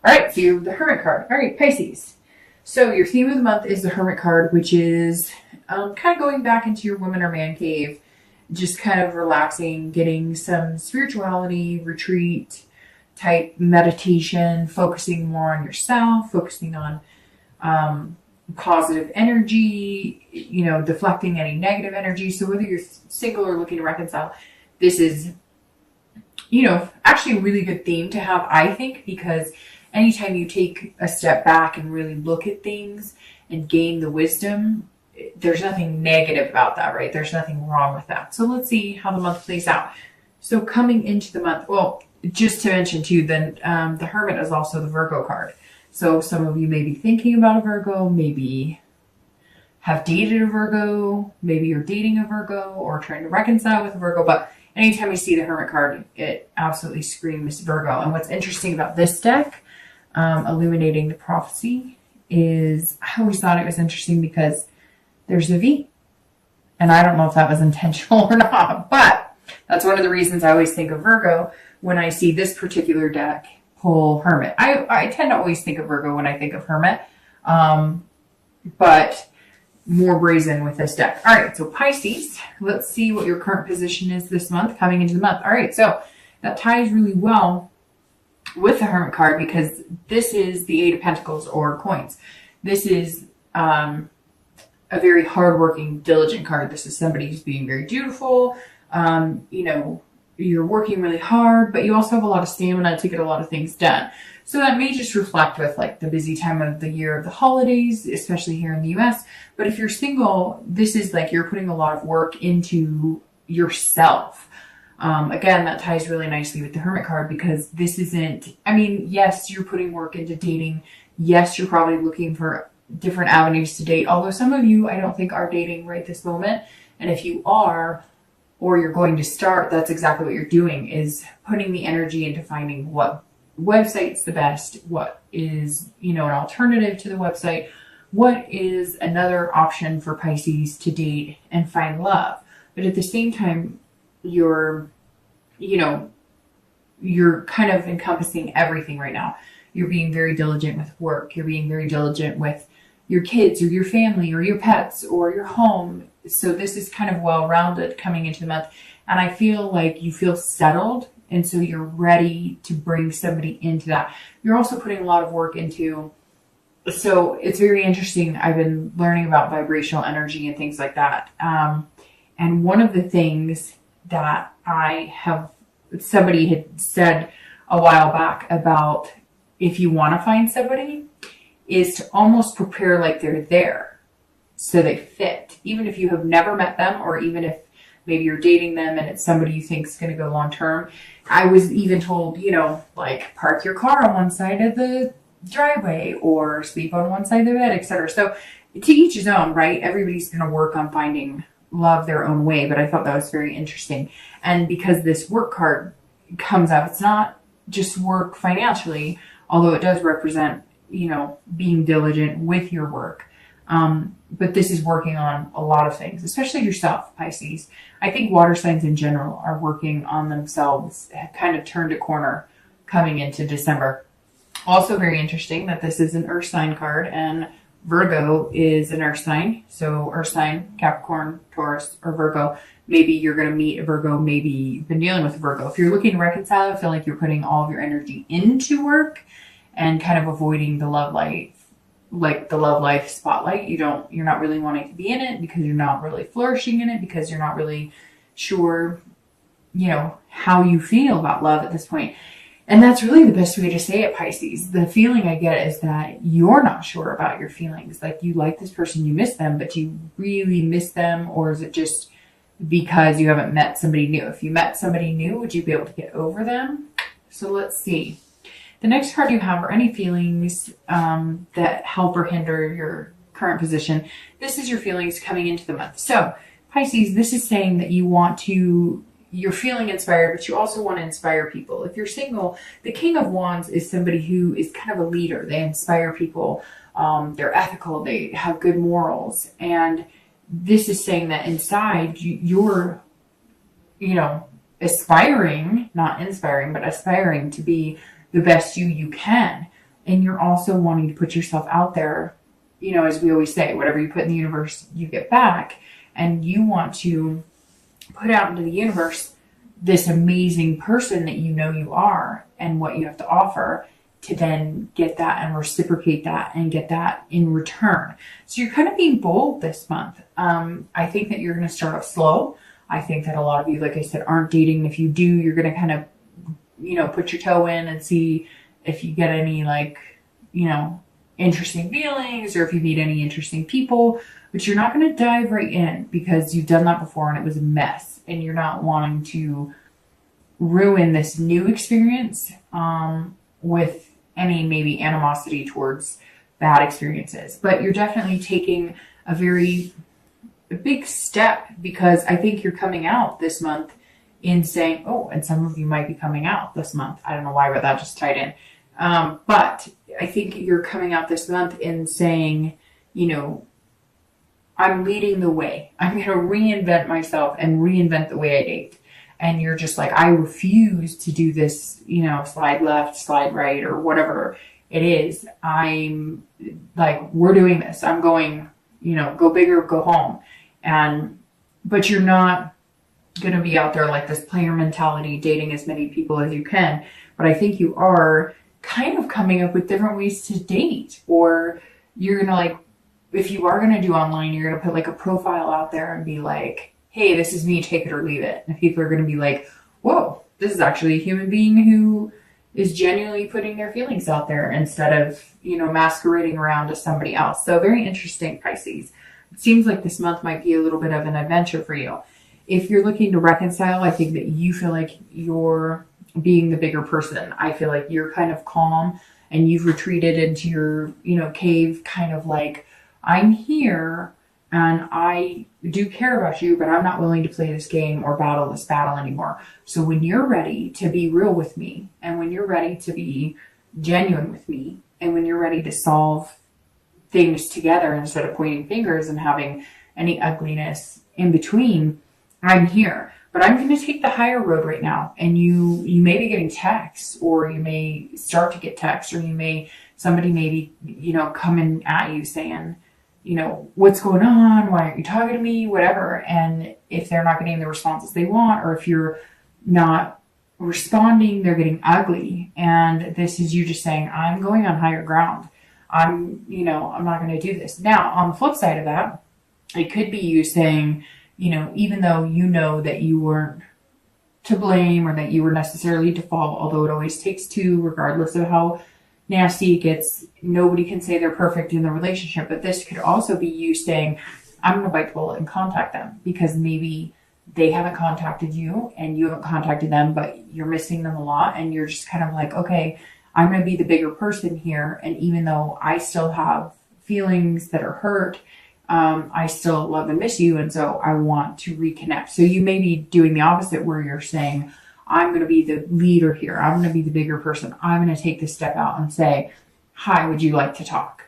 All right, so you have the Hermit card. All right, Pisces. So your theme of the month is the Hermit card, which is kind of going back into your woman or man cave, just kind of relaxing, getting some spirituality, retreat type meditation, focusing more on yourself, focusing on positive energy, deflecting any negative energy. So whether you're single or looking to reconcile, this is, actually a really good theme to have, I think, because anytime you take a step back and really look at things and gain the wisdom, there's nothing negative about that, right? There's nothing wrong with that. So let's see how the month plays out. So coming into the month, well, just to mention too, then the Hermit is also the Virgo card. So some of you may be thinking about a Virgo, maybe have dated a Virgo, maybe you're dating a Virgo or trying to reconcile with a Virgo, but anytime you see the Hermit card, it absolutely screams Virgo. And what's interesting about this deck, Illuminating the Prophecy, is I always thought it was interesting because there's a V. And I don't know if that was intentional or not, but that's one of the reasons I always think of Virgo when I see this particular deck pull Hermit. I tend to always think of Virgo when I think of Hermit, but more brazen with this deck. All right, so Pisces, let's see what your current position is this month, coming into the month. All right, so that ties really well with the Hermit card because this is the Eight of Pentacles or coins. This is a very hardworking, diligent card. This is somebody who's being very dutiful. You're working really hard, but you also have a lot of stamina to get a lot of things done. So that may just reflect with like the busy time of the year of the holidays, especially here in the US. But if you're single, this is like you're putting a lot of work into yourself. Again, that ties really nicely with the Hermit card because this isn't, yes, you're putting work into dating. Yes, you're probably looking for different avenues to date. Although some of you, I don't think are dating right this moment. And if you are, or you're going to start, that's exactly what you're doing, is putting the energy into finding what website's the best, what is, an alternative to the website, what is another option for Pisces to date and find love. But at the same time, you're kind of encompassing everything right now. You're being very diligent with work. You're being very diligent with your kids or your family or your pets or your home. So this is kind of well-rounded coming into the month. And I feel like you feel settled. And so you're ready to bring somebody into that. You're also putting a lot of work into, so it's very interesting. I've been learning about vibrational energy and things like that. And one of the things that somebody had said a while back about if you want to find somebody is to almost prepare like they're there so they fit. Even if you have never met them, or even if maybe you're dating them and it's somebody you think is going to go long term. I was even told, like park your car on one side of the driveway or sleep on one side of the bed, etc. So to each his own, right? Everybody's going to work on finding love their own way. But I thought that was very interesting. And because this work card comes up, it's not just work financially, although it does represent, being diligent with your work. But this is working on a lot of things, especially yourself, Pisces. I think water signs in general are working on themselves, have kind of turned a corner coming into December. Also very interesting that this is an earth sign card and Virgo is an earth sign. So earth sign, Capricorn, Taurus, or Virgo. Maybe you're going to meet a Virgo. Maybe you've been dealing with a Virgo. If you're looking to reconcile, I feel like you're putting all of your energy into work and kind of avoiding the love life. Like the love life spotlight. You're not really wanting to be in it because you're not really flourishing in it, because you're not really sure, how you feel about love at this point. And that's really the best way to say it, Pisces. The feeling I get is that you're not sure about your feelings. Like you like this person, you miss them, but do you really miss them? Or is it just because you haven't met somebody new? If you met somebody new, would you be able to get over them? So let's see. The next card you have are any feelings that help or hinder your current position. This is your feelings coming into the month. So Pisces, this is saying that you're feeling inspired, but you also want to inspire people. If you're single, the King of Wands is somebody who is kind of a leader. They inspire people. They're ethical. They have good morals. And this is saying that inside you're, aspiring, not inspiring, but aspiring to be the best you can. And you're also wanting to put yourself out there. You know, as we always say, whatever you put in the universe, you get back. And you want to put out into the universe this amazing person that you know you are and what you have to offer, to then get that and reciprocate that and get that in return. So you're kind of being bold this month. I think that you're going to start off slow. I think that a lot of you, like I said, aren't dating. If you do, you're going to kind of, you know, put your toe in and see if you get any, like, you know, interesting feelings, or if you meet any interesting people. But you're not going to dive right in, because you've done that before and it was a mess, and you're not wanting to ruin this new experience with any maybe animosity towards bad experiences. But you're definitely taking a big step, because I think you're coming out this month in saying, oh, and some of you might be coming out this month. I don't know why, but that just tied in. But I think you're coming out this month in saying, you know, I'm leading the way. I'm going to reinvent myself and reinvent the way I date. And you're just like, I refuse to do this, you know, slide left, slide right, or whatever it is. I'm like, we're doing this. I'm going, you know, go big or go home. But you're not going to be out there like this player mentality, dating as many people as you can. But I think you are kind of coming up with different ways to date, or you're going to, like, if you are going to do online, you're going to put like a profile out there and be like, hey, this is me, take it or leave it. And people are going to be like, whoa, this is actually a human being who is genuinely putting their feelings out there, instead of, you know, masquerading around as somebody else. So very interesting, Pisces. It seems like this month might be a little bit of an adventure for you. If you're looking to reconcile, I think that you feel like you're being the bigger person. I feel like you're kind of calm and you've retreated into your, you know, cave, kind of like, I'm here and I do care about you, but I'm not willing to play this game or battle this battle anymore. So when you're ready to be real with me, and when you're ready to be genuine with me, and when you're ready to solve things together instead of pointing fingers and having any ugliness in between, I'm here. But I'm going to take the higher road right now. And you may be getting texts, or you may start to get texts, or somebody may be, you know, coming at you saying, you know, what's going on? Why aren't you talking to me? Whatever. And if they're not getting the responses they want, or if you're not responding, they're getting ugly. And this is you just saying, I'm going on higher ground. I'm not going to do this. Now, on the flip side of that, it could be you saying, you know, even though you know that you weren't to blame, or that you were necessarily to fault, although it always takes two, regardless of how nasty it gets, nobody can say they're perfect in the relationship. But this could also be you saying, I'm going to bite the bullet and contact them, because maybe they haven't contacted you and you haven't contacted them, but you're missing them a lot. And you're just kind of like, okay, I'm going to be the bigger person here. And even though I still have feelings that are hurt, I still love and miss you. And so I want to reconnect. So you may be doing the opposite, where you're saying, I'm going to be the leader here. I'm going to be the bigger person. I'm going to take this step out and say, hi, would you like to talk?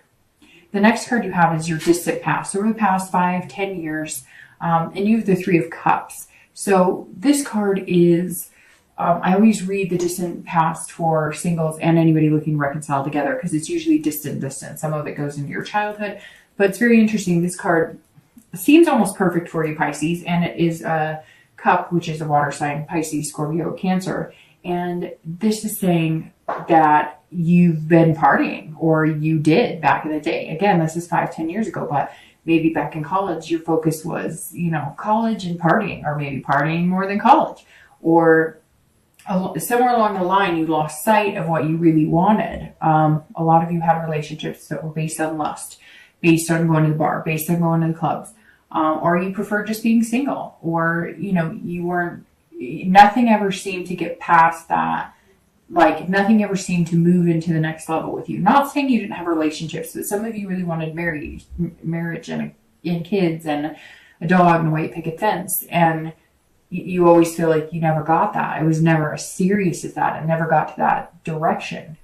The next card you have is your distant past. So over the past 5-10 years, and you have the Three of Cups. So this card is, I always read the distant past for singles and anybody looking to reconcile together, because it's usually distant. Some of it goes into your childhood. But it's very interesting. This card seems almost perfect for you, Pisces, and it is a cup, which is a water sign, Pisces, Scorpio, Cancer. And this is saying that you've been partying, or you did back in the day. Again, this is 5-10 years ago, but maybe back in college, your focus was, you know, college and partying, or maybe partying more than college, or somewhere along the line, you lost sight of what you really wanted. A lot of you had relationships that were based on lust, based on going to the bar, based on going to the clubs. Or you prefer just being single, or, you know, nothing ever seemed to get past that. Like, nothing ever seemed to move into the next level with you. Not saying you didn't have relationships, but some of you really wanted marriage and kids and a dog and a white picket fence. And you always feel like you never got that. It was never as serious as that. It never got to that direction.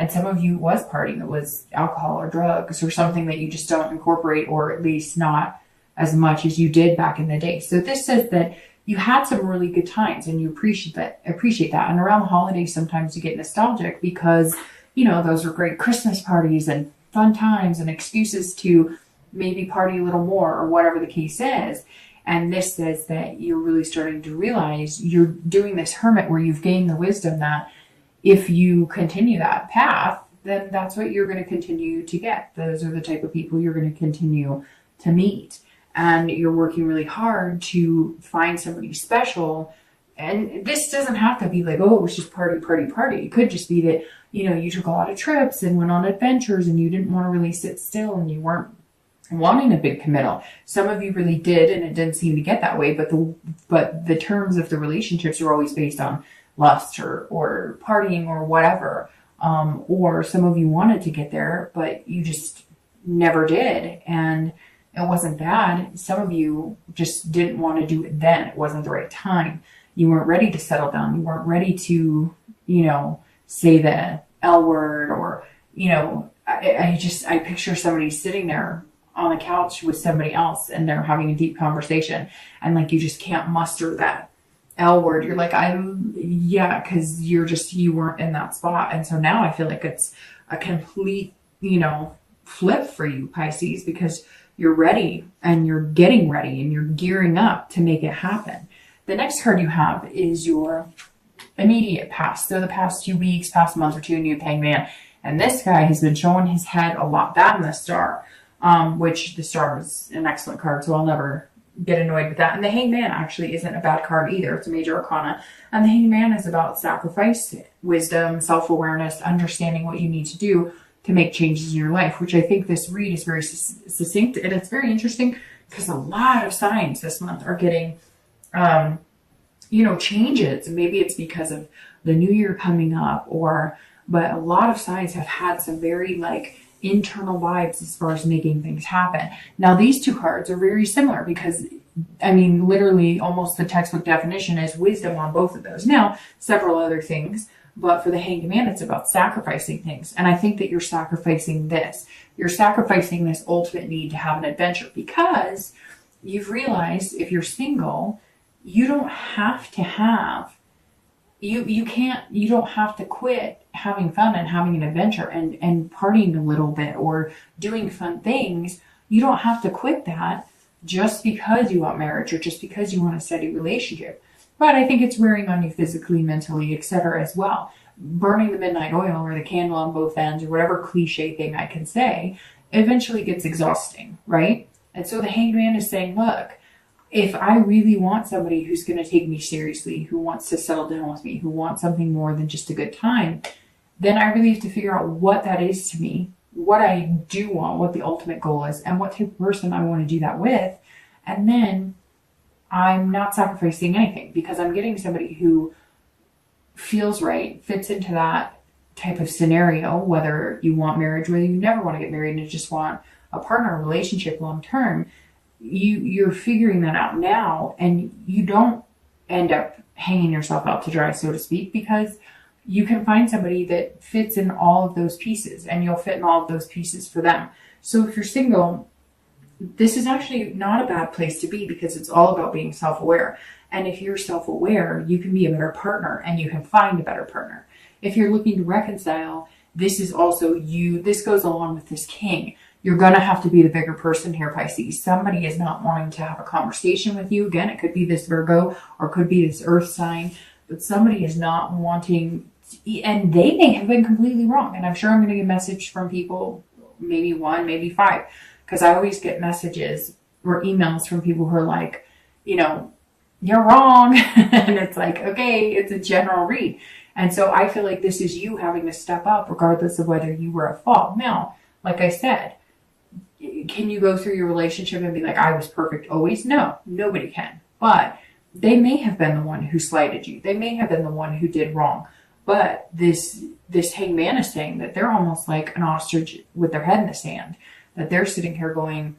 And some of you was partying. It was alcohol or drugs or something that you just don't incorporate, or at least not as much as you did back in the day. So this says that you had some really good times and you appreciate that. And around the holidays, sometimes you get nostalgic because, those are great Christmas parties and fun times and excuses to maybe party a little more or whatever the case is. And this says that you're really starting to realize you're doing this hermit where you've gained the wisdom that if you continue that path, then that's what you're going to continue to get. Those are the type of people you're going to continue to meet. And you're working really hard to find somebody special. And this doesn't have to be like, oh, it was just party, party, party. It could just be that, you took a lot of trips and went on adventures and you didn't want to really sit still and you weren't wanting a big committal. Some of you really did, and it didn't seem to get that way, but the terms of the relationships are always based on lust or partying or whatever. Or some of you wanted to get there, but you just never did. And it wasn't bad. Some of you just didn't want to do it then. It wasn't the right time. You weren't ready to settle down. You weren't ready to, say the L word or, I picture somebody sitting there on the couch with somebody else and they're having a deep conversation and like you just can't muster that L word. You're like, because you weren't in that spot. And so now I feel like it's a complete, flip for you, Pisces, because you're ready and you're getting ready and you're gearing up to make it happen. The next card you have is your immediate past. So the past 2 weeks, past month or two, and you have Hangman. And this guy has been showing his head a lot. That and the Star, which the Star is an excellent card, so I'll never get annoyed with that. And the Hangman actually isn't a bad card either. It's a major arcana. And the Hangman is about sacrifice, wisdom, self-awareness, understanding what you need to do to make changes in your life, which I think this read is very succinct. And it's very interesting because a lot of signs this month are getting changes. Maybe it's because of the new year coming up but a lot of signs have had some very internal vibes as far as making things happen. Now, these two cards are very similar because, literally almost the textbook definition is wisdom on both of those. Now, several other things, but for the Hanged Man, it's about sacrificing things. And I think that you're sacrificing this. You're sacrificing this ultimate need to have an adventure because you've realized if you're single, you don't have to have, you don't have to quit having fun and having an adventure and partying a little bit or doing fun things. You don't have to quit that just because you want marriage or just because you want a steady relationship. But I think it's wearing on you physically, mentally, etc. as well. Burning the midnight oil or the candle on both ends or whatever cliche thing I can say eventually gets exhausting, right? And so the Hanged Man is saying, look, if I really want somebody who's going to take me seriously, who wants to settle down with me, who wants something more than just a good time, then I really have to figure out what that is to me, what I do want, what the ultimate goal is, and what type of person I want to do that with. And then I'm not sacrificing anything because I'm getting somebody who feels right, fits into that type of scenario, whether you want marriage, whether you never want to get married and you just want a partner, a relationship long term. You're figuring that out now, and you don't end up hanging yourself out to dry, so to speak, because you can find somebody that fits in all of those pieces and you'll fit in all of those pieces for them. So if you're single, this is actually not a bad place to be because it's all about being self-aware. And if you're self-aware, you can be a better partner and you can find a better partner. If you're looking to reconcile, this is also this goes along with this King. You're going to have to be the bigger person here, Pisces. Somebody is not wanting to have a conversation with you. Again, it could be this Virgo or it could be this Earth sign, but somebody is not wanting, and they may have been completely wrong. And I'm sure I'm going to get a message from people, maybe 1, maybe 5, because I always get messages or emails from people who are like, you're wrong. And it's like, okay, it's a general read. And so I feel like this is you having to step up regardless of whether you were at fault. Now, like I said, can you go through your relationship and be like, I was perfect always? No, nobody can. But they may have been the one who slighted you. They may have been the one who did wrong. But this Hanged Man is saying that they're almost like an ostrich with their head in the sand. That they're sitting here going,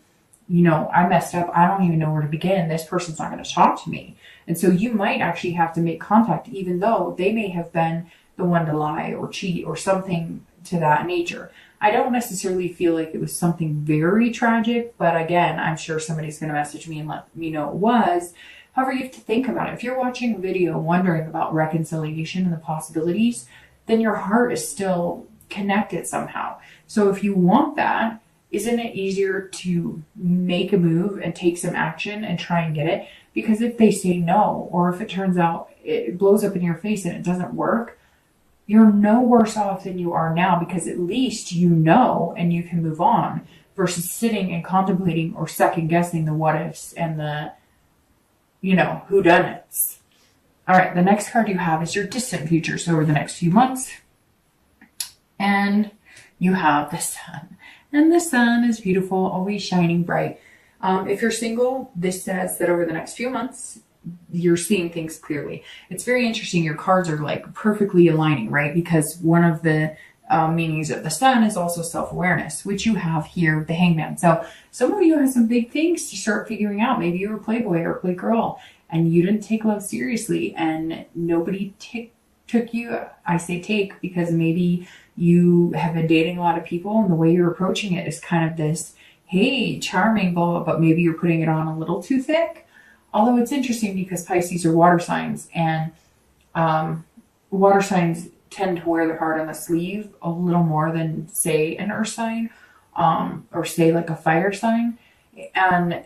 I messed up. I don't even know where to begin. This person's not going to talk to me. And so you might actually have to make contact, even though they may have been the one to lie or cheat or something to that nature. I don't necessarily feel like it was something very tragic, but again, I'm sure somebody's going to message me and let me know it was. However, you have to think about it. If you're watching a video wondering about reconciliation and the possibilities, then your heart is still connect it somehow. So if you want that, isn't it easier to make a move and take some action and try and get it? Because if they say no, or if it turns out it blows up in your face and it doesn't work, you're no worse off than you are now, because at least you know and you can move on, versus sitting and contemplating or second guessing the what ifs and the, whodunits. All right, the next card you have is your distant future. So over the next few months, and you have the sun. And the sun is beautiful, always shining bright. If you're single, this says that over the next few months, you're seeing things clearly. It's very interesting. Your cards are like perfectly aligning, right? Because one of the meanings of the sun is also self-awareness, which you have here with the Hangman. So some of you have some big things to start figuring out. Maybe you were a playboy or a playgirl and you didn't take love seriously, and nobody took you. I say take because maybe you have been dating a lot of people, and the way you're approaching it is kind of this, hey, charming, blah, blah, but maybe you're putting it on a little too thick. Although it's interesting because Pisces are water signs, and water signs tend to wear their heart on the sleeve a little more than, say, an earth sign, or say like a fire sign. And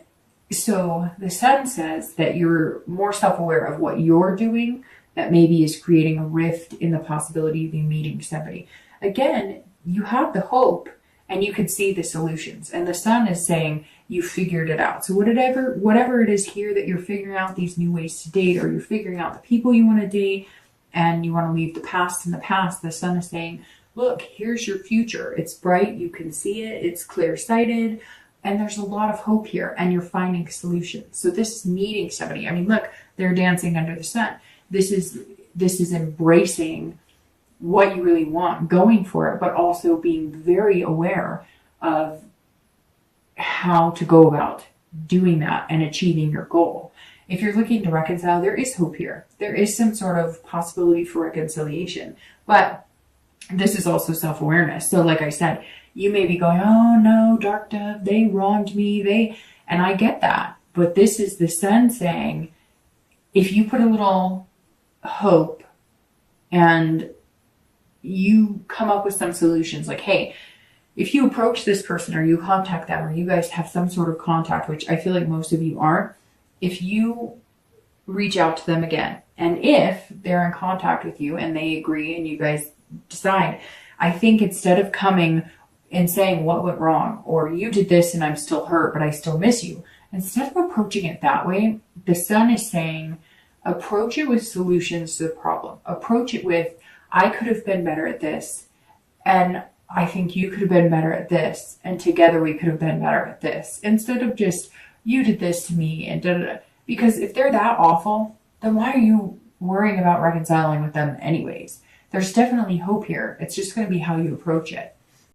so the sun says that you're more self-aware of what you're doing that maybe is creating a rift in the possibility of you meeting somebody. Again, you have the hope and you can see the solutions. And the sun is saying you figured it out. So whatever it is here that you're figuring out these new ways to date, or you're figuring out the people you want to date and you want to leave the past in the past, the sun is saying, look, here's your future. It's bright. You can see it. It's clear-sighted. And there's a lot of hope here, and you're finding solutions. So this is meeting somebody. I mean, look, they're dancing under the sun. This is embracing what you really want, going for it, but also being very aware of how to go about doing that and achieving your goal. If you're looking to reconcile, there is hope here. There is some sort of possibility for reconciliation, but this is also self-awareness. So like I said, you may be going, oh no, dark dove, they wronged me. And I get that, but this is the sun saying, if you put a little hope and you come up with some solutions, like, hey, if you approach this person or you contact them or you guys have some sort of contact, which I feel like most of you aren't, if you reach out to them again, and if they're in contact with you and they agree and you guys decide, I think instead of coming and saying what went wrong, or you did this and I'm still hurt, but I still miss you, instead of approaching it that way, the sun is saying, approach it with solutions to the problem. Approach it with, I could have been better at this, and I think you could have been better at this, and together we could have been better at this, instead of just, you did this to me, and da da da. Because if they're that awful, then why are you worrying about reconciling with them anyways? There's definitely hope here. It's just going to be how you approach it.